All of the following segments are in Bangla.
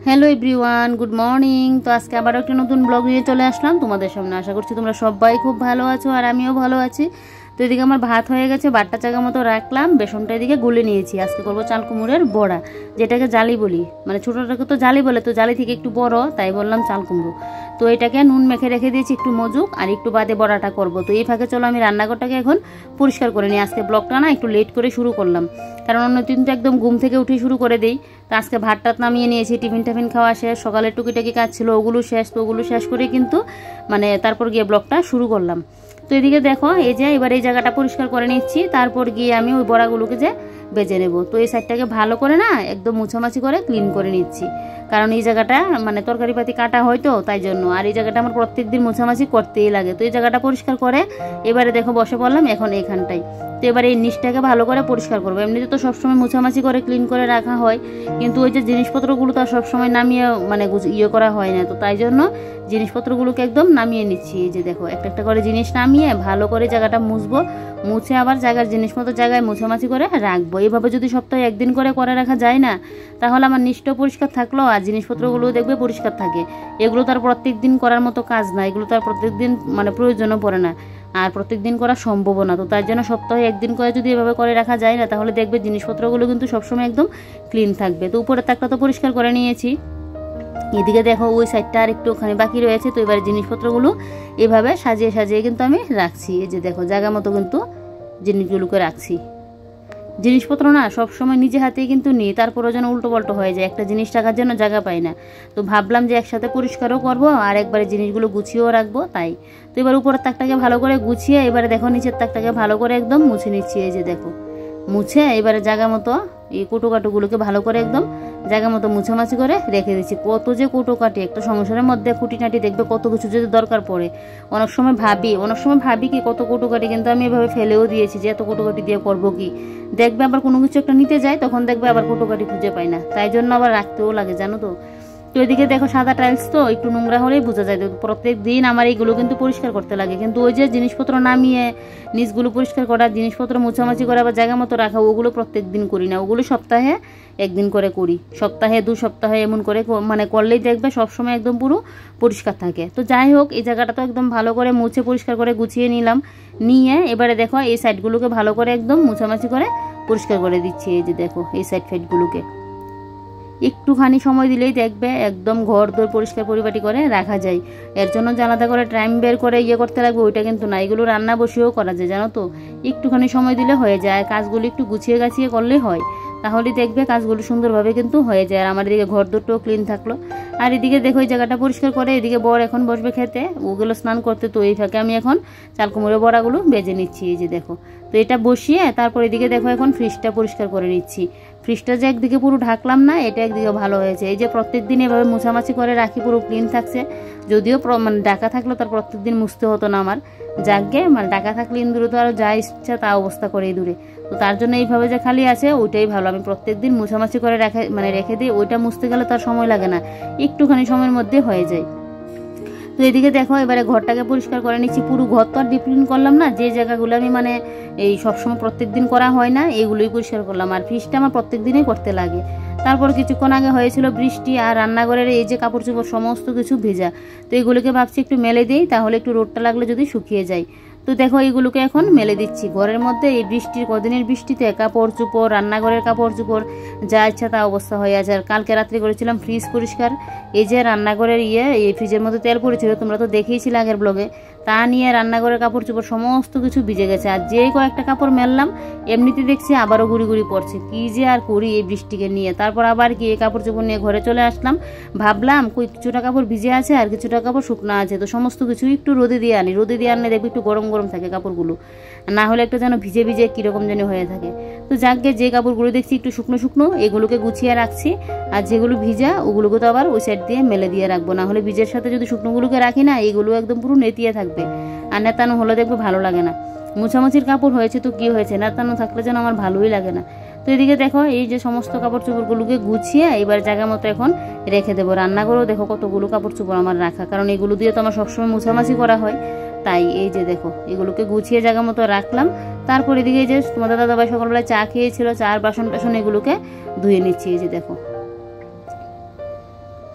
Hello everyone, good morning. তো আজকে আবার একটা নতুন ব্লগ নিয়ে চলে আসলাম তোমাদের সামনে। আশা করছি তোমরা সবাই খুব ভালো আছো আর আমিও ভালো আছি। তো এদিকে আমার ভাত হয়ে গেছে, বাট্টা চাকা মতো রাখলাম, বেসনটা এদিকে গুলে নিয়েছি। আজকে করবো চাল কুমড়োর বড়া, যেটাকে জালি বলি, মানে ছোটোটাকে তো জালি বলে, তো জালি থেকে একটু বড় তাই বললাম চাল কুমড়ো। তো এটাকে নুন মেখে রেখে দিয়েছি একটু মজুক, আর একটু বাদে বড়াটা করব। তো এই ফাঁকে চলো আমি রান্নাঘরটাকে এখন পরিষ্কার করে নিই। আজকে ব্লগটা না একটু লেট করে শুরু করলাম, কারণ অন্যদিন তো একদম ঘুম থেকে উঠে শুরু করে দিই। তো আজকে ভাতটাত নামিয়ে নিয়েছি, টিফিন খাওয়া শেষ, সকালের টুকিটাকি কাজ ছিল ওগুলো শেষ। তো ওগুলো শেষ করে কিন্তু মানে তারপর গিয়ে ব্লগটা শুরু করলাম। তো এদিকে দেখো এই যে এবার এই জায়গাটা পরিষ্কার করে নিচ্ছি, তারপর গিয়ে আমি ওই বড়াগুলোকে যে বেজে নেব। তো এই সাইডটাকে ভালো করে না একদম মুছামাছি করে ক্লিন করে নিচ্ছি, কারণ এই জায়গাটা মানে তরকারি পাতি কাটা হয় তো তাই জন্য। আর এই জায়গাটা আমার প্রত্যেক দিন মুছামাছি করতেই লাগে। তো এই জায়গাটা পরিষ্কার করে এবারে দেখো বসে পড়লাম এখন এইখানটাই। তো এবার এই নিচটাকে ভালো করে পরিষ্কার করবো। এমনিতে তো সবসময় মুছামাছি করে ক্লিন করে রাখা হয়, কিন্তু ওই যে জিনিসপত্রগুলো তো আর সবসময় নামিয়ে মানে ইয়ে করা হয় না। তো তাই জন্য জিনিসপত্রগুলোকে একদম নামিয়ে নিচ্ছি। এই যে দেখো একটা একটা করে জিনিস নামিয়ে ভালো করে জায়গাটা মুছবো, মুছে আবার জায়গার জিনিসপত্র জায়গায় মুছামাছি করে রাখবো। এইভাবে যদি সপ্তাহে একদিন করে রাখা যায় না, তাহলে আমার নিচটাও পরিষ্কার থাকলো আর জিনিসপত্রগুলোও দেখবে পরিষ্কার থাকে। এগুলো তো আর প্রত্যেক দিন করার মতো কাজ না, এগুলো তো আর প্রত্যেক দিন মানে প্রয়োজনও পড়ে না, আর প্রত্যেক দিন করা সম্ভব না। তো তার জন্য সপ্তাহে একদিন করে যদি এভাবে করে রাখা যায় না, তাহলে দেখবে জিনিসপত্রগুলো কিন্তু সবসময় একদম ক্লিন থাকবে। তো উপরের তাকটা তো পরিষ্কার করে নিয়েছি, এদিকে দেখো ওই সাইডটা আর একটুখানি বাকি রয়েছে। তো এবার জিনিসপত্রগুলো এভাবে সাজিয়ে সাজিয়ে কিন্তু আমি রাখছি। এই যে দেখো জায়গা মতো কিন্তু জিনিসগুলোকে রাখছি। জিনিসপত্র না সবসময় নিজে হাতেই কিন্তু নিই, তারপরও যেন উল্টো পাল্টো হয়ে যায়, একটা জিনিস রাখার জন্য জায়গা পাই না। তো ভাবলাম যে একসাথে পরিষ্কারও করবো আর একবারে জিনিসগুলো গুছিয়েও রাখবো তাই। তো এবার উপরের তাকটাকে ভালো করে গুছিয়ে এবারে দেখো নিচের তাকটাকে ভালো করে একদম মুছে নিচ্ছি। এই যে দেখো মুছে এবারে জায়গা মতো এই কুটোকাটোগুলোকে ভালো করে একদম জায়গা মতো মুছামাছি করে রেখে দিচ্ছি। কত যে কুটোকাটি একটা সংসারের মধ্যে খুঁটিনাটি দেখবে কত কিছু যদি দরকার পড়ে। অনেক সময় ভাবি কি কত কুটোকাটি, কিন্তু আমি এভাবে ফেলেও দিয়েছি যে এত কুটোকাটি দিয়ে করবো কি। দেখবে আবার কোনো কিছু একটা নিতে যায় তখন দেখবে আবার কুটোকাটি খুঁজে পাই না, তাই জন্য আবার রাখতেও লাগে জানো তো। তো এদিকে দেখো সাদা টাইলস তো একটু নোংরা হলেই বোঝা যায়। প্রত্যেক দিন আমার এইগুলো কিন্তু পরিষ্কার করতে লাগে, কিন্তু ওই যে জিনিসপত্র নামিয়ে নিচগুলো পরিষ্কার করা, জিনিসপত্র মোছামাছি করা বা জায়গা মতো রাখা, ওগুলো প্রত্যেক দিন করি না, ওগুলো সপ্তাহে একদিন করে করি, সপ্তাহে 2 সপ্তাহে এমন করে মানে করলেই দেখবে সবসময় একদম পুরো পরিষ্কার থাকে। তো যাই হোক এই জায়গাটা তো একদম ভালো করে মুছে পরিষ্কার করে গুছিয়ে নিলাম, নিয়ে এবারে দেখো এই সাইডগুলোকে ভালো করে একদম মোছামাছি করে পরিষ্কার করে দিচ্ছি। এই যে দেখো এই সাইডগুলোকে একটুখানি সময় দিলেই দেখবে একদম ঘর দোর পরিষ্কার পরিপাটি করে রাখা যায়। এর জন্য যে আলাদা করে টাইম বের করে করতে লাগবে ওইটা কিন্তু না, এগুলো রান্না বসেও করা যায় জানো তো। একটুখানি সময় দিলে হয়ে যায়, কাজগুলো একটু গুছিয়ে গাছিয়ে করলেই হয়, তাহলেই দেখবে কাজগুলো সুন্দরভাবে কিন্তু হয়ে যায়। আর আমার এদিকে ঘর দোরটাও ক্লিন থাকলো। আর এদিকে দেখো এই জায়গাটা পরিষ্কার করে এদিকে বর এখন বসবে খেতে, ওগুলো স্নান করতে। তো এই ফাঁকে আমি এখন চাল কুমড়োর বড়াগুলো বেজে নিচ্ছি। এই যে দেখো তো এটা বসিয়ে তারপর এদিকে দেখো এখন ফ্রিজটা পরিষ্কার করে নিচ্ছি। ফ্রিজটা যে একদিকে পুরো ঢাকলাম না, এটা একদিকে ভালো হয়েছে। এই যে প্রত্যেক দিন এভাবে মোছামাছি করে রাখি, পুরো ক্লিন থাকছে। যদিও মানে ডাকা থাকলো তার প্রত্যেক দিন মুছতে হতো না আমার, যাকে মানে ডাকা থাকলে ইন্দুরে তো আরও যা ইচ্ছা তা অবস্থা করে দূরে। তো তার জন্য এইভাবে যে খালি আছে ওইটাই ভালো, আমি প্রত্যেক দিন মোছামাছি করে রেখে দিই। ওইটা মুছতে গেলে তার সময় লাগে না, একটুখানি সময়ের মধ্যে হয়ে যায়। তো এদিকে দেখো এবারে ঘরটাকে পরিষ্কার করে নিচ্ছি। পুরো ঘর তো আর ডিপ ক্লিন করলাম না, যে জায়গাগুলো আমি মানে এই সবসময় প্রত্যেক দিন করা হয় না এইগুলোই পরিষ্কার করলাম। আর ফ্রিজটা আমার প্রত্যেক দিনই করতে লাগে। তারপর কিছুক্ষণ আগে হয়েছিল বৃষ্টি, আর রান্নাঘরের এই যে কাপড় চোপড় সমস্ত কিছু ভেজা। তো এগুলোকে ভাবছি একটু মেলে দিই, তাহলে একটু রোদটা লাগলে যদি শুকিয়ে যায়। তো দেখো এইগুলোকে এখন মেলে দিচ্ছি ঘরের মধ্যে। এই বৃষ্টির কদিনের বৃষ্টিতে কাপড় চোপড়, রান্নাঘরের কাপড় চোপড় যা ইচ্ছা তা অবস্থা হয়ে আছে। আর কালকে রাত্রে করেছিলাম ফ্রিজ পরিষ্কার, এই যে রান্নাঘরের এই ফ্রিজের মধ্যে তেল পড়েছিল, তোমরা তো দেখেইছিলে আগের ব্লগে, তা নিয়ে রান্নাঘরের কাপড় চোপড় সমস্ত কিছু ভিজে গেছে। আর যেই কয়েকটা কাপড় মেললাম এমনিতে দেখছি আবারও গুড়ি পড়ছে। কি যে আর করি এই বৃষ্টিকে নিয়ে। তারপর আবার কি এই কাপড় চোপড় নিয়ে ঘরে চলে আসলাম, ভাবলাম কিছুটা কাপড় ভিজে আছে আর কিছুটা কাপড় শুকনো আছে, তো সমস্ত কিছু একটু রোদে দিয়ে আনি। রোদে দিয়ে আনলে দেখবি একটু গরম থাকে কাপড়গুলো, না হলে একটা যেন ভিজে ভিজে কীরকম যেন হয়ে থাকে। তো যাকে যে কাপড়গুলো দেখছি একটু শুকনো এগুলোকে গুছিয়ে রাখছি, আর যেগুলো ভিজা ওগুলোকে তো আবার ওই সাইড দিয়ে মেলে দিয়ে রাখবো, না হলে ভিজের সাথে যদি শুকনোগুলোকে রাখি না এগুলো একদম পুরো নেতিয়ে থাকবে, আর নেতানো হলে দেখবে ভালো লাগে না। মোছামাছির কাপড় হয়েছে তো কি হয়েছে, নেতানো থাকলে যেন আমার ভালোই লাগে না। তো এদিকে দেখো এই যে সমস্ত কাপড় চোপড়গুলোকে গুছিয়ে এবার জায়গা মতো এখন রেখে দেবো। রান্নাঘরেও দেখো কতগুলো কাপড় চোপড় আমার রাখা, কারণ এগুলো দিয়ে তো আমার সবসময় মোছামাছি করা হয়, তাই এই যে দেখো এগুলোকে গুছিয়ে জায়গা মতো রাখলাম। তারপর এদিকে এই যে তোমাদের দাদাভাই সকালবেলায় চা খেয়েছিল, চার বাসন টাসন এগুলোকে ধুয়ে নিচ্ছি। এই যে দেখো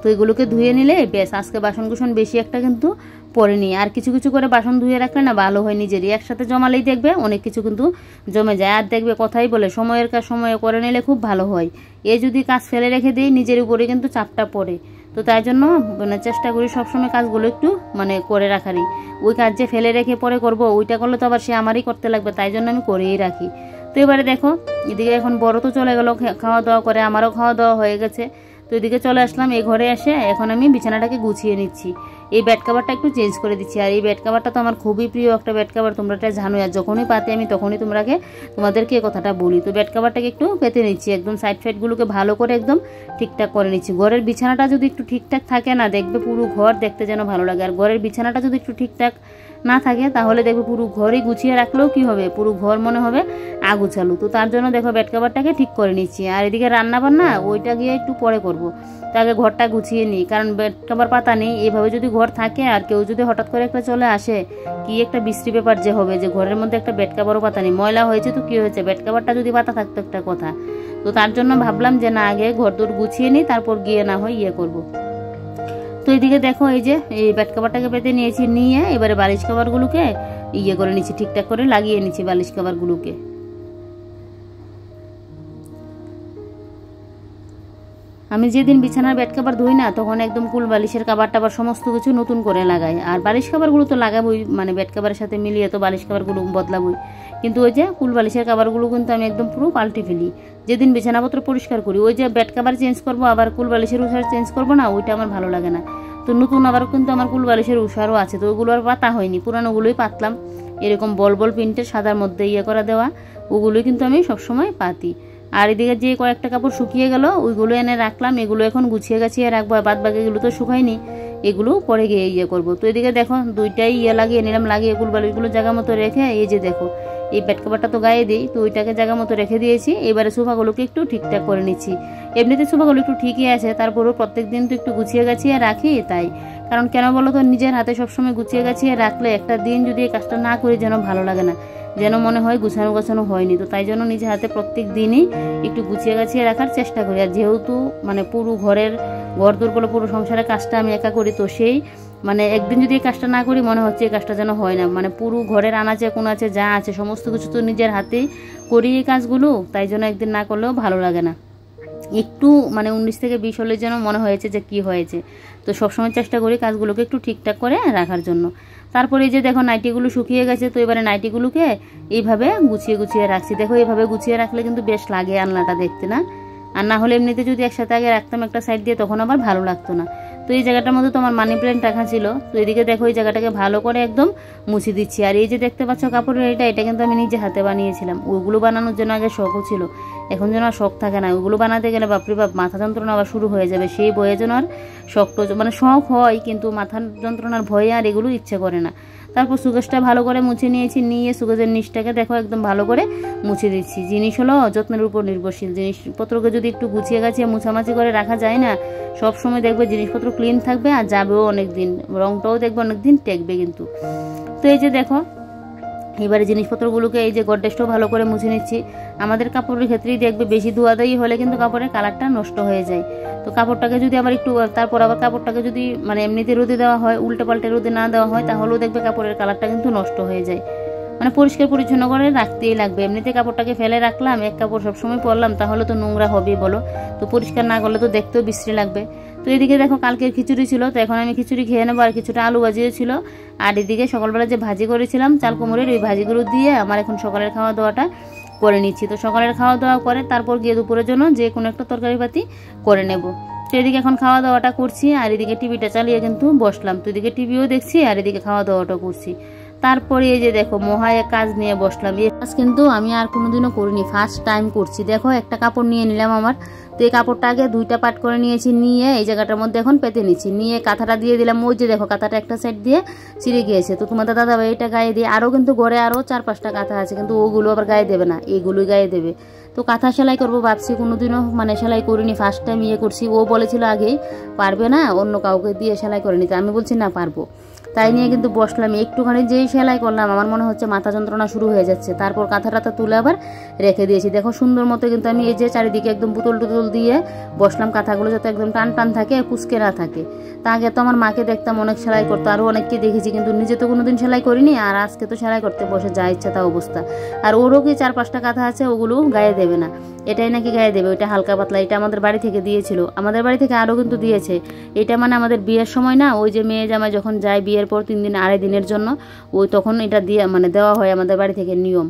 তো এগুলোকে ধুয়ে নিলে বেশ, আজকে বাসন কুসন বেশি একটা কিন্তু পড়েনি। আর কিছু কিছু করে বাসন ধুয়ে রাখলে না ভালো হয়, নিজেরই একসাথে জমালেই দেখবে অনেক কিছু কিন্তু জমে যায়। আর দেখবে কথাই বলে সময়ের কাজ সময়ে করে নিলে খুব ভালো হয়। যদি কাজ ফেলে রেখে দিই নিজের উপরে কিন্তু চাপটা পড়ে। তো তাই জন্য চেষ্টা করি সবসময় কাজগুলো একটু করে রাখারই। ওই কাজ যে ফেলে রেখে পরে করব, ওইটা করলে তো আবার সে আমারই করতে লাগবে, তাই জন্য আমি করেই রাখি। তো এবারে দেখো এদিকে এখন বড় তো চলে গেল খাওয়া দাওয়া করে, আমারও খাওয়া দাওয়া হয়ে গেছে। তো এদিকে চলে আসলাম এই ঘরে এসে এখন আমি বিছানাটাকে গুছিয়ে নিচ্ছি। এই বেড কাভারটা একটু চেঞ্জ করে দিচ্ছি। আর এই বেড কাভারটা তো আমার খুবই প্রিয় একটা বেড কাভার, তোমরা এটা জানো। আর যখনই পাতে আমি তখনই তোমাদেরকে এই কথাটা বলি। তো বেড কাভারটাকে একটু পেতে নিচ্ছি, একদম সাইড ফাইডগুলোকে ভালো করে একদম ঠিকঠাক করে নিচ্ছি। ঘরের বিছানাটা যদি একটু ঠিকঠাক থাকে না, দেখবে পুরো ঘর দেখতে যেন ভালো লাগে। আর ঘরের বিছানাটা যদি একটু ঠিকঠাক না থাকে তাহলে দেখবে পুরো ঘরই গুছিয়ে রাখলেও কি হবে, পুরো ঘর মনে হবে আগুছালু। তো তার জন্য দেখো বেড কাভারটাকে ঠিক করে নিচ্ছি। আর এদিকে রান্না বান্না ওইটা গিয়ে একটু পরে করব। তো আগে ঘরটা গুছিয়ে নিই, কারণ বেড কাভার পাতা নেই। এইভাবে যদি ঘর থাকে আর কেউ যদি হঠাৎ করে একটা চলে আসে, কি একটা বিশ্রী ব্যাপার যে হবে, যে ঘরের মধ্যে একটা বেড কাভারও পাতা নেই, ময়লা হয়েছে তো কি হয়েছে, বেড কাভারটা যদি পাতা থাকতো একটা কথা। তো তার জন্য ভাবলাম যে না, আগে ঘর দূর গুছিয়ে নিই, তারপর গিয়ে না হয় করব। তো এইদিকে দেখো এই যে এই বেড কাভারটাকে পেতে নিয়েছি, নিয়ে এবারে বালিশ কাভারগুলোকে করে নিচ্ছি, ঠিকঠাক করে লাগিয়ে নিচ্ছি বালিশ কাভারগুলোকে। আমি যেদিন বিছানার বেড কাভার ধুই না, তখন একদম কুল বালিশের কাভার টাভার সমস্ত কিছু নতুন করে লাগাই। আর বালিশ কাভারগুলো তো লাগাবোই, বেড কাভারের সাথে মিলিয়ে তো বালিশ কাভারগুলো বদলাবোই। কিন্তু ওই যে কুল বালিশের কাভারগুলো কিন্তু আমি একদম পুরো পাল্টে ফেলি যেদিন বিছানাপত্র পরিষ্কার করি। ওই যে বেড কাভার চেঞ্জ করবো আবার কুল বালিশের উষার চেঞ্জ করবো না, ওইটা আমার ভালো লাগে না। তো নতুন আবার কিন্তু আমার কুল বালিশের উষারও আছে, তো ওগুলো আর পাতা হয়নি, পুরানোগুলোই পাতলাম। এরকম বল বল প্রিন্টের সাদার মধ্যে করা দেওয়া, ওগুলোই কিন্তু আমি সবসময় পাতি। আর এদিকে যে কয়েকটা কাপড় শুকিয়ে গেল ওইগুলো এনে রাখলাম, এগুলো এখন গুছিয়ে গাছিয়ে রাখবো। বাদ বাকি এগুলো তো শুকায়নি, এগুলো পরে গিয়ে করবো। তো এদিকে দেখো দুইটাই লাগিয়ে নিলাম, লাগিয়ে কুলবালিশগুলো জায়গা মতো রেখে এই যে দেখো এই বেড কাভারটা তো গায়ে দিই, তো ওইটাকে জায়গা মতো রেখে দিয়েছি। এবারে সোফাগুলোকে একটু ঠিকঠাক করে নিচ্ছি। এমনিতে সোফাগুলো একটু ঠিকই আছে, তারপরেও প্রত্যেক দিন তো একটু গুছিয়ে গাছিয়ে রাখি তাই। কারণ কেন বলো তো, নিজের হাতে সবসময় গুছিয়ে গাছিয়ে রাখলে একটা দিন যদি এই কাজটা না করি যেন ভালো লাগে না, যেন মনে হয় গুছানো গোছানো হয়নি। তো তাই জন্য নিজের হাতে প্রত্যেক দিনই একটু গুছিয়ে গাছিয়ে রাখার চেষ্টা করি। আর যেহেতু পুরো ঘর দূর করে পুরো সংসারের কাজটা আমি একা করি, তো সেই একদিন যদি এই কাজটা না করি মনে হচ্ছে এই কাজটা যেন হয় না। পুরো ঘরের আনাচে কোনাচে যা আছে সমস্ত কিছু তো নিজের হাতেই করি এই কাজগুলো, তাই জন্য একদিন না করলেও ভালো লাগে না। একটু 19 থেকে 20 হলে যেন মনে হয়েছে যে কি হয়েছে। তো সবসময় চেষ্টা করি কাজগুলোকে একটু ঠিকঠাক করে রাখার জন্য। তারপরে এই যে দেখো নাইটিগুলো শুকিয়ে গেছে, তো এবারে নাইটিগুলোকে এইভাবে গুছিয়ে গুছিয়ে রাখছি। দেখো এইভাবে গুছিয়ে রাখলে কিন্তু বেশ লাগে আলনাটা দেখতে, না? আর না হলে এমনিতে যদি একসাথে আগে রাখতাম একটা সাইড দিয়ে, তখন আবার ভালো লাগতো না। তো এই জায়গাটার মধ্যে তোমার মানি প্ল্যান্ট রাখা ছিল, তো এদিকে দেখো এই জায়গাটাকে ভালো করে একদম মুছে দিচ্ছি। আর এই যে দেখতে পাচ্ছ কাপড়ের এটা কিন্তু আমি নিজে হাতে বানিয়েছিলাম। ওগুলো বানানোর জন্য আগে শখও ছিল, এখন যেন আর শখ থাকে না। ওগুলো বানাতে গেলে বাপরে বাপ মাথা যন্ত্রণা আবার শুরু হয়ে যাবে, সেই বয়ে যেন আর শখটা শখ হয় কিন্তু মাথা যন্ত্রণার ভয়ে আর এগুলো ইচ্ছে করে না। তারপর সুগেজটা ভালো করে মুছে নিয়েছি, নিয়ে সুগেজের নিচটাকে দেখো একদম ভালো করে মুছে দিচ্ছি। জিনিস হলো যত্নের উপর নির্ভরশীল, জিনিসপত্রকে যদি একটু গুছিয়ে গাছিয়ে মুছামাছি করে রাখা যায় না, সব সময় দেখবে জিনিসপত্র ক্লিন থাকবে আর যাবেও অনেক দিন, রংটাও দেখবে অনেক দিন টেকবে কিন্তু। তো এই যে দেখো এবারে জিনিসপত্রগুলোকে এই যে গডরেজটাও ভালো করে মুছে নিচ্ছি। আমাদের কাপড়ের ক্ষেত্রেই দেখবে বেশি ধোয়াধাই হলে কিন্তু কাপড়ের কালারটা নষ্ট হয়ে যায়। তো কাপড়টাকে যদি আবার একটু তারপর আবার কাপড়টাকে যদি এমনিতে রোদে দেওয়া হয়, উল্টে পাল্টে রোদে না দেওয়া হয়, তাহলেও দেখবে কাপড়ের কালারটা কিন্তু নষ্ট হয়ে যায়। পরিষ্কার পরিচ্ছন্ন করে রাখতেই লাগবে। এমনিতে কাপড়টাকে ফেলে রাখলাম, এক কাপড় সবসময় পরলাম, তাহলে তো নোংরা হবেই বলো। তো পরিষ্কার না করলে তো দেখতেও বিশ্রী লাগবে। তো এদিকে দেখো কালকের খিচুড়ি ছিল, তো এখন আমি খিচুড়ি খেয়ে নেবো। আর কিছুটা আলু ভাজিও ছিল। আর এদিকে সকালবেলা যে ভাজি করেছিলাম চাল কুমড়ের, ওই ভাজিগুলো দিয়ে আমার এখন সকালের খাওয়া দাওয়াটা করে নিচ্ছি। তো সকালের খাওয়া দাওয়া করে তারপর গিয়ে দুপুরের জন্য যে কোনো একটা তরকারি পাতি করে নেব। তো এদিকে এখন খাওয়া দাওয়াটা করছি, আর এদিকে টিভিটা চালিয়ে কিন্তু বসলাম। তো এদিকে টিভিও দেখছি আর এদিকে খাওয়া দাওয়াটা করছি। তারপরে এই যে দেখো মহায় কাজ নিয়ে বসলাম। এই কাজ কিন্তু আমি আর কোনোদিনও করিনি, ফার্স্ট টাইম করছি। দেখো একটা কাপড় নিয়ে নিলাম আমার, তো এই কাপড়টা আগে দুইটা পাট করে নিয়েছি, নিয়ে এই জায়গাটার মধ্যে এখন পেতে নিচ্ছি, নিয়ে কাঁথাটা দিয়ে দিলাম। ওই যে দেখো কাঁথাটা একটা সাইড দিয়ে ছিঁড়ে গিয়েছে, তো তোমাদের দাদাভাই এটা গায়ে দিয়ে, আরও কিন্তু ঘরে আরও 4-5টা কাঁথা আছে, কিন্তু ওগুলো আবার গায়ে দেবে না, এইগুলোই গায়ে দেবে। তো কাঁথা সেলাই করবো ভাবছি, কোনোদিনও সেলাই করিনি, ফার্স্ট টাইম করছি। ও বলেছিল আগেই পারবে না, অন্য কাউকে দিয়ে সেলাই করে নিতে, আমি বলছি না পারবো। তাই নিয়ে কিন্তু বসলাম। একটুখানি যেই সেলাই করলাম আমার মনে হচ্ছে মাথা যন্ত্রণা শুরু হয়ে যাচ্ছে। তারপর কাঁথাটা তুলে আবার রেখে দিয়েছি। দেখো সুন্দর মতো কিন্তু আমি এই যে চারিদিকে একদম পুতুল টুতুল দিয়ে বসলাম, কাঁথাগুলো যাতে একদম টান টান থাকে, কুচকে না থাকে। তা আগে তো আমার মাকে দেখতাম অনেক সেলাই করতো, আরও অনেককে দেখেছি, কিন্তু নিজে তো কোনোদিন সেলাই করিনি। আর আজকে তো সেলাই করতে বসে যা ইচ্ছা তা অবস্থা। আর ওরও কি 4-5টা কাঁথা আছে, ওগুলো গায়ে দেবে না, এটাই নাকি গায়ে দেবে, ওইটা হালকা পাতলা। এটা আমাদের বাড়ি থেকে দিয়েছিল, আমাদের বাড়ি থেকে আরও কিন্তু দিয়েছে। এটা মানে আমাদের বিয়ের সময় না, ওই যে মেয়ে জামাই যখন যায় বিয়ের পর 3 দিন 2.5 দিনের জন্য, ওই তখন এটা দিয়ে মানে দেওয়া হয় আমাদের বাড়ি থেকে নিয়ম।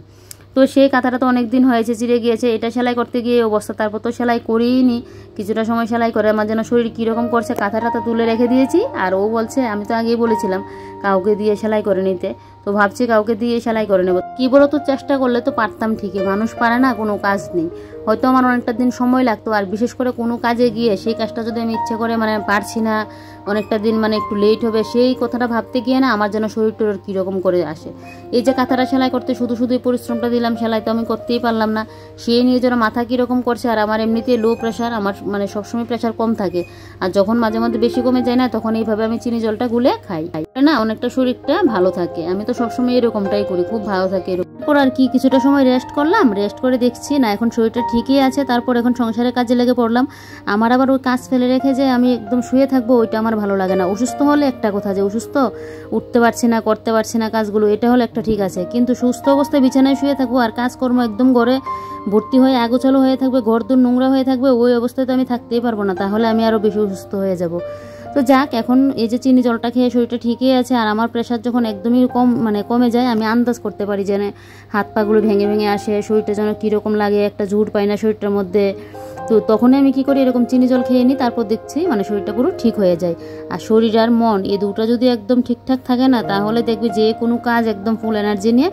তো সেই কাঁথাটা তো অনেক দিন হয়েছে, চিড়ে গিয়েছে। এটা সেলাই করতে গিয়ে অবস্থা, তারপর তো সেলাই করিই নি। কিছুটা সময় সেলাই করে আমার যেন শরীর কীরকম করছে, কাঁথাটা তো তুলে রেখে দিয়েছি। আর ও বলছে, আমি তো আগেই বলেছিলাম কাউকে দিয়ে সেলাই করে নিতে, তো ভাবছি কাউকে দিয়ে সেলাই করে নেব। কী বলো তো, চেষ্টা করলে তো পারতাম ঠিকই, মানুষ পারে না, কোনো কাজ নেই। হয়তো আমার অনেকটা দিন সময় লাগতো। আর বিশেষ করে কোনো কাজে গিয়ে সেই কাজটা যদি আমি ইচ্ছে করে মানে পারছি না, অনেকটা দিন মানে একটু লেট হবে, সেই কথাটা ভাবতে গিয়ে না আমার যেন শরীর টরীর কীরকম করে আসে। এই যে কাঁথাটা সেলাই করতে শুধু শুধুই পরিশ্রমটা দিলাম, সেলাই তো আমি করতেই পারলাম না। সেই নিয়ে যেন মাথা কীরকম করছে। আর আমার এমনিতেই লো প্রেশার, আমার মানে সবসময় প্রেশার কম থাকে। আর যখন মাঝে মধ্যে বেশি কমে যায় না, তখন এইভাবে আমি চিনি জলটা গুলে খাই না, অনেকটা শরীরটা ভালো থাকে। আমি তো সবসময় এরকমটাই করি, খুব ভালো থাকে। তারপর আর কি কিছুটা সময় রেস্ট করলাম, রেস্ট করে দেখছি না এখন শরীরটা ঠিকই আছে। তারপর এখন সংসারের কাজে লেগে পড়লাম। আমার আবার ওই কাজ ফেলে রেখে যে আমি একদম শুয়ে থাকবো, ওইটা আমার ভালো লাগে না। অসুস্থ হলে একটা কথা, যে অসুস্থ উঠতে পারছি না, করতে পারছি না কাজগুলো, এটা হলে একটা ঠিক আছে। কিন্তু সুস্থ অবস্থায় বিছানায় শুয়ে থাকবো আর কাজকর্ম একদম ঘরে ভর্তি হয়ে আগোছালো হয়ে থাকবে, ঘর দূর নোংরা হয়ে থাকবে, ওই অবস্থায় তো আমি থাকতেই পারবো না, তাহলে আমি আরও বেশি অসুস্থ হয়ে যাব। তো যাক, এখন এই যে চিনি জলটা খেয়ে শরীরটা ঠিকই আছে। আর আমার প্রেশার যখন একদমই কমে যায়, আমি আন্দাজ করতে পারি যেন হাত পাগুলো ভেঙে ভেঙে আসে, শরীরটা যেন কীরকম লাগে, একটা জুড় পাই না শরীরটার মধ্যে। তো তখনই আমি কি করি, এরকম চিনি জল খেয়ে নিই, তারপর দেখছি মানে শরীরটা পুরো ঠিক হয়ে যায়। আর শরীর আর মন এই দুটো যদি একদম ঠিকঠাক থাকে না, তাহলে দেখবি যে কোনো কাজ একদম ফুল এনার্জি নিয়ে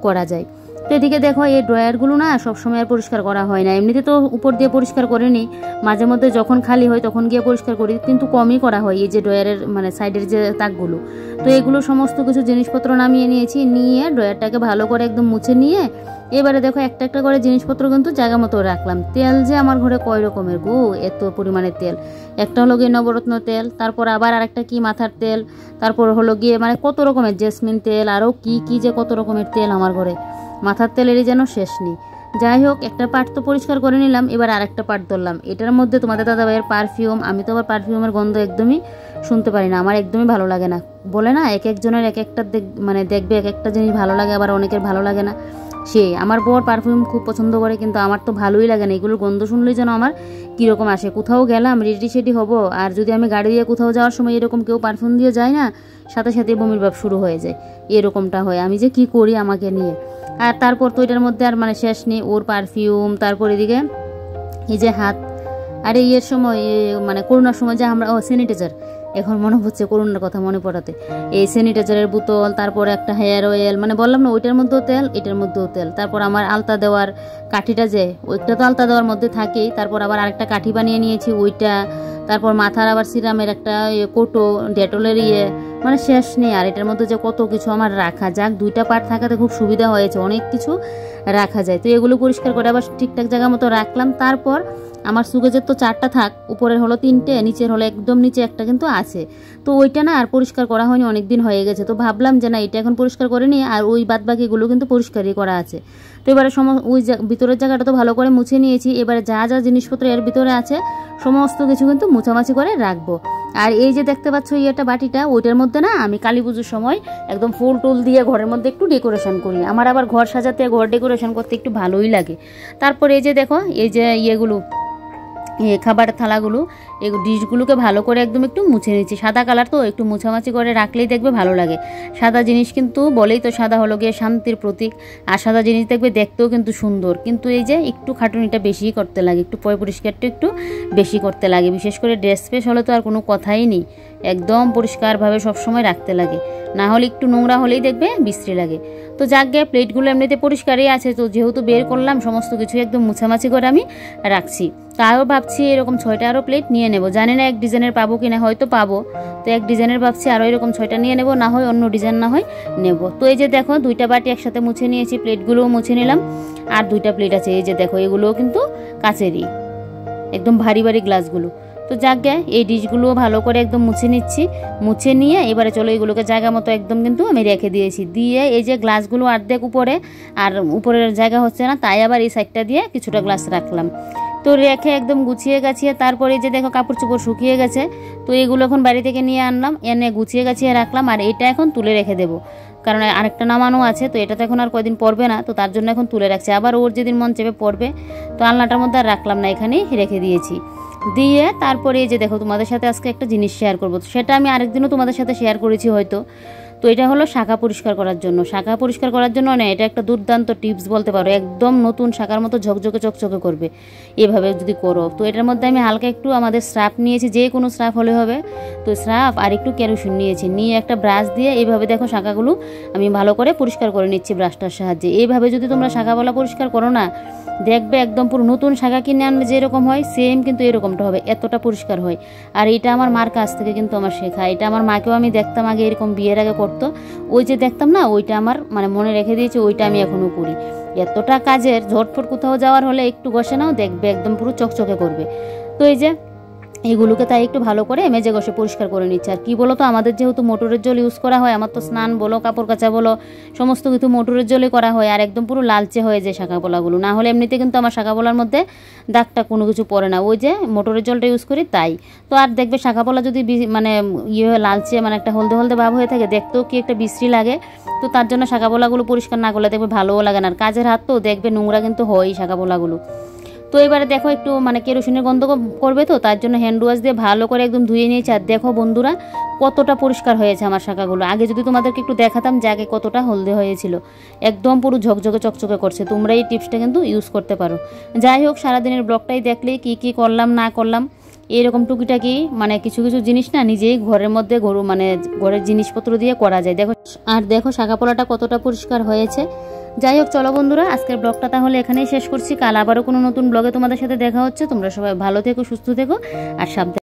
করা যায়। তো এদিকে দেখো, এই ড্রয়ারগুলো না সবসময় আর পরিষ্কার করা হয় না। এমনিতে তো উপর দিয়ে পরিষ্কার করে নিই, মাঝে মধ্যে যখন খালি হয় তখন গিয়ে পরিষ্কার করি, কিন্তু কমই করা হয়। এই যে ড্রয়ারের মানে সাইডের যে তাকগুলো, তো এগুলো সমস্ত কিছু জিনিসপত্র নামিয়ে নিয়েছি, নিয়ে ড্রয়ারটাকে ভালো করে একদম মুছে নিয়ে এবারে দেখো একটা একটা করে জিনিসপত্র কিন্তু জায়গা মতো রাখলাম। তেল যে আমার ঘরে কয় রকমের গো, এত পরিমাণে তেল। একটা হলো গিয়ে নবরত্ন তেল, তারপর আবার আরেকটা কি মাথার তেল, তারপর হলো গিয়ে মানে কত রকমের জেসমিন তেল, আরও কি কি যে কত রকমের তেল আমার ঘরে, মাথার তেলেরই যেন শেষ নেই। যাই হোক, একটা পার্ট তো পরিষ্কার করে নিলাম, এবার আরেকটা পার্ট ধরলাম। এটার মধ্যে তোমাদের দাদাভাইয়ের পারফিউম, আমি তো আবার পারফিউমের গন্ধ একদমই শুনতে পারি না, আমার একদমই ভালো লাগে না। বলে না এক একজনের এক একটা মানে দেখবে এক একটা জিনিস ভালো লাগে, আবার অনেকের ভালো লাগে না। আমার বর পারফিউম খুব পছন্দ করে, কিন্তু আমার তো ভালোই লাগে না। এগুলোর গন্ধ শুনলেই যেন আমার কীরকম আসে। কোথাও গেলাম রেডি সেডি হবো, আর যদি আমি গাড়ি দিয়ে কোথাও যাওয়ার সময় এরকম কেউ পারফিউম দিয়ে যায় না, সাথে সাথে বমির ভাব শুরু হয়ে যায়, এরকমটা হয়। আমি যে কি করি আমাকে নিয়ে। আর তারপর তো এটার মধ্যে আর মানে শেষ নেই, ওর পারফিউম, তারপর এদিকে এই যে হাত, আর ইয়ের সময় মানে করোনার সময় যে আমরা স্যানিটাইজার, এখন মনে হচ্ছে করোনার কথা মনে পড়াতে, এই স্যানিটাইজারের বোতল, তারপর একটা হেয়ার অয়েল, মানে বললাম না ওইটার মধ্যেও তেল, এটার মধ্যেও তেল। তারপর আমার আলতা দেওয়ার কাঠিটা, যে ওইটা তো আলতা দেওয়ার মধ্যে থাকেই, তারপর আবার আরেকটা কাঠি বানিয়ে নিয়েছি ওইটা, তারপর মাথার আবার সিরামের একটা কোটো, ডেটলের মানে শেষ নেই। আর এটার মধ্যে যে কত কিছু আমার রাখা, যাক 2টা পার্ট থাকাতে খুব সুবিধা হয়েছে, অনেক কিছু রাখা যায়। তো এগুলো পরিষ্কার করে আবার ঠিকঠাক জায়গা মতো রাখলাম। তারপর আমার সুগেজের তো 4টা থাক, উপরের হলো 3টে, নিচের হলো একদম নিচে একটা কিন্তু আছে। তো ওইটা না আর পরিষ্কার করা হয়নি, অনেক দিন হয়ে গেছে। তো ভাবলাম যে না, এটা এখন পরিষ্কার করে নিই, আর ওই বাদ বাকিগুলো কিন্তু পরিষ্কারই করা আছে। তো এবারে ওই ভিতরের জায়গাটা তো ভালো করে মুছে নিয়েছি। এবারে যা যা জিনিসপত্র এর ভিতরে আছে সমস্ত কিছু কিন্তু মুছামাছি করে রাখবো। আর এই যে দেখতে পাচ্ছ একটা বাটিটা, ওইটার মধ্যে না আমি কালী পুজোর সময় একদম ফুল টুল দিয়ে ঘরের মধ্যে একটু ডেকোরেশন করি। আমার আবার ঘর সাজাতে, ঘর ডেকোরেশন করতে একটু ভালোই লাগে। তারপর এই যে দেখো, এই যে ইয়েগুলো, খাবারের থালাগুলো, এই ডিশগুলোকে ভালো করে একদম একটু মুছে নিচ্ছি। সাদা কালার তো, একটু মুছামাছি করে রাখলেই দেখবে ভালো লাগে। সাদা জিনিস কিন্তু বলেই তো সাদা হলো গিয়ে শান্তির প্রতীক, আর সাদা জিনিস দেখবে দেখতেও কিন্তু সুন্দর। কিন্তু এই যে একটু খাটুনিটা বেশি করতে লাগে, একটু পরিষ্কারটা একটু বেশি করতে লাগে। বিশেষ করে ড্রেস স্পেস হলে তো আর কোনো কথাই নেই, একদম পরিষ্কারভাবে সবসময় রাখতে লাগে, না হলে একটু নোংরা হলেই দেখবে বিশ্রী লাগে। তো যাক গে, প্লেটগুলো এমনিতে পরিষ্কারই আছে, তো যেহেতু বের করলাম সমস্ত কিছু একদম মুছামাছি করে আমি রাখছি। তাও ভাবছি এরকম 6টা আরও প্লেট নিয়ে নেব, জানি না এক ডিজাইনের পাবো কিনা, হয়তো পাবো। তো এক ডিজাইনের ভাবছি আরও এরকম 6টা নিয়ে নেব, না হয় অন্য ডিজাইন না হয় নেব। তো এই যে দেখো 2টা বাটি একসাথে মুছে নিয়েছি, প্লেটগুলোও মুছে নিলাম। আর 2টা প্লেট আছে, এই যে দেখো এগুলোও কিন্তু কাচেরই। একদম ভারী ভারী গ্লাসগুলো। তো যাক গে এই ডিশগুলোও ভালো করে একদম মুছে নিচ্ছি, মুছে নিয়ে এবারে চলো এইগুলোকে জায়গা মতো একদম কিন্তু আমি রেখে দিয়েছি। দিয়ে এই যে গ্লাসগুলো অর্ধেক উপরে আর উপরের জায়গা হচ্ছে না, তাই আবার এই সাইডটা দিয়ে কিছুটা গ্লাস রাখলাম। তো রেখে একদম গুছিয়ে গাছিয়ে তারপরে যে দেখো কাপড় চোপড় শুকিয়ে গেছে, তো এগুলো এখন বাড়ি থেকে নিয়ে আনলাম, এনে গুছিয়ে গাছিয়ে রাখলাম। আর এটা এখন তুলে রেখে দেবো, কারণ আরেকটা নামানো আছে, তো এটা তো এখন আর কয়দিন পরবে না, তো তার জন্য এখন তুলে রাখছি। আবার ওর যেদিন মন চেপে পড়বে, তো আলনাটার মধ্যে আর রাখলাম না, এখানেই রেখে দিয়েছি। দিয়ে তারপরে এই যে দেখো তোমাদের সাথে আজকে একটা জিনিস শেয়ার করবো, সেটা আমি আরেকদিনও তোমাদের সাথে শেয়ার করেছি হয়তো। তো এটা হলো শাখা পরিষ্কার করার জন্য। শাখা পরিষ্কার করার জন্য না, এটা একটা দুর্দান্ত টিপস বলতে পারো, একদম নতুন শাখার মতো ঝকঝকে চকচকে করবে এভাবে যদি করো। তো এটার মধ্যে আমি হালকা একটু আমাদের স্রাফ নিয়েছি, যে কোনো স্রাফ হলে হবে, তো স্রাফ আর একটু কেরোসিন নিয়েছি, নিয়ে একটা ব্রাশ দিয়ে এইভাবে দেখো শাখাগুলো আমি ভালো করে পরিষ্কার করে নিচ্ছি ব্রাশটার সাহায্যে। এইভাবে যদি তোমরা শাখাগুলো পরিষ্কার করো না, দেখবে একদম পুরো নতুন শাখা কিনে আনলে যেরকম হয় সেম কিন্তু এরকমটা হবে, এতটা পরিষ্কার হয়। আর এটা আমার মার কাছ থেকে কিন্তু আমার শেখা। এটা আমার মাকেও আমি দেখতাম আগে এরকম বিয়ের আগে করতো, ওই যে দেখতাম না, ওইটা আমার মানে মনে রেখে দিয়েছি, ওইটা আমি এখনও করি। এতটা কাজের, ঝটফট কোথাও যাওয়ার হলে একটু ঘষে নাও, দেখবে একদম পুরো চকচকে করবে। তো এই যে এগুলোকে তাই একটু ভালো করে মেজে ঘষে পরিষ্কার করে নিচ্ছে। আর কি বলো তো, আমাদের যেহেতু মোটরের জল ইউজ করা হয়, আমার তো স্নান বলো কাপড় কাচা বলো সমস্ত কিছু মোটরের জলে করা হয়, আর একদম পুরো লালচে হয়ে যায় শাখা পোলাগুলো। না হলে এমনিতে কিন্তু আমার শাখা পোলার মধ্যে দাগটা কোনো কিছু পড়ে না, ওই যে মোটরের জলটা ইউজ করি তাই। তো আর দেখবে শাখা পোলা যদি মানে লালচে মানে একটা হলদে হলদে ভাব হয়ে থাকে, দেখতেও কি একটা বিশ্রী লাগে। তো তার জন্য শাখা পোলাগুলো পরিষ্কার না করলে দেখবে ভালোও লাগে না। আর কাজের হাত তো দেখবে নোংরা কিন্তু হয়ই শাখা পোলাগুলো। তো এবারে দেখো একটু মানে কেরোসিনের গন্ধ করবে, তো তার জন্য হ্যান্ড ওয়াশ দিয়ে ভালো করে একদম ধুয়ে নিয়েছি। আর দেখো বন্ধুরা কতটা পরিষ্কার হয়েছে আমার শাখাগুলো। আগে যদি তোমাদেরকে একটু দেখাতাম যে আগে কতটা হলদে হয়েছিল, একদম পুরো ঝকঝকে চকচকে করছে। তোমরা এই টিপসটা কিন্তু ইউজ করতে পারো। যাই হোক, সারাদিনের ব্লগটাই দেখলে কি কি করলাম না করলাম, এরকম টুকিটাকি মানে কিছু কিছু জিনিস না নিজেই ঘরের মধ্যে মানে ঘরের জিনিসপত্র দিয়ে করা যায়। দেখো আর দেখো শাখা পোলাটা কতটা পরিষ্কার হয়েছে। যাই হোক চলো বন্ধুরা, আজকের ব্লগটা তাহলে এখানেই শেষ করছি। কাল আবারও কোনো নতুন ব্লগে তোমাদের সাথে দেখা হচ্ছে। তোমরা সবাই ভালো থেকো, সুস্থ থেকো আর সাবধানে।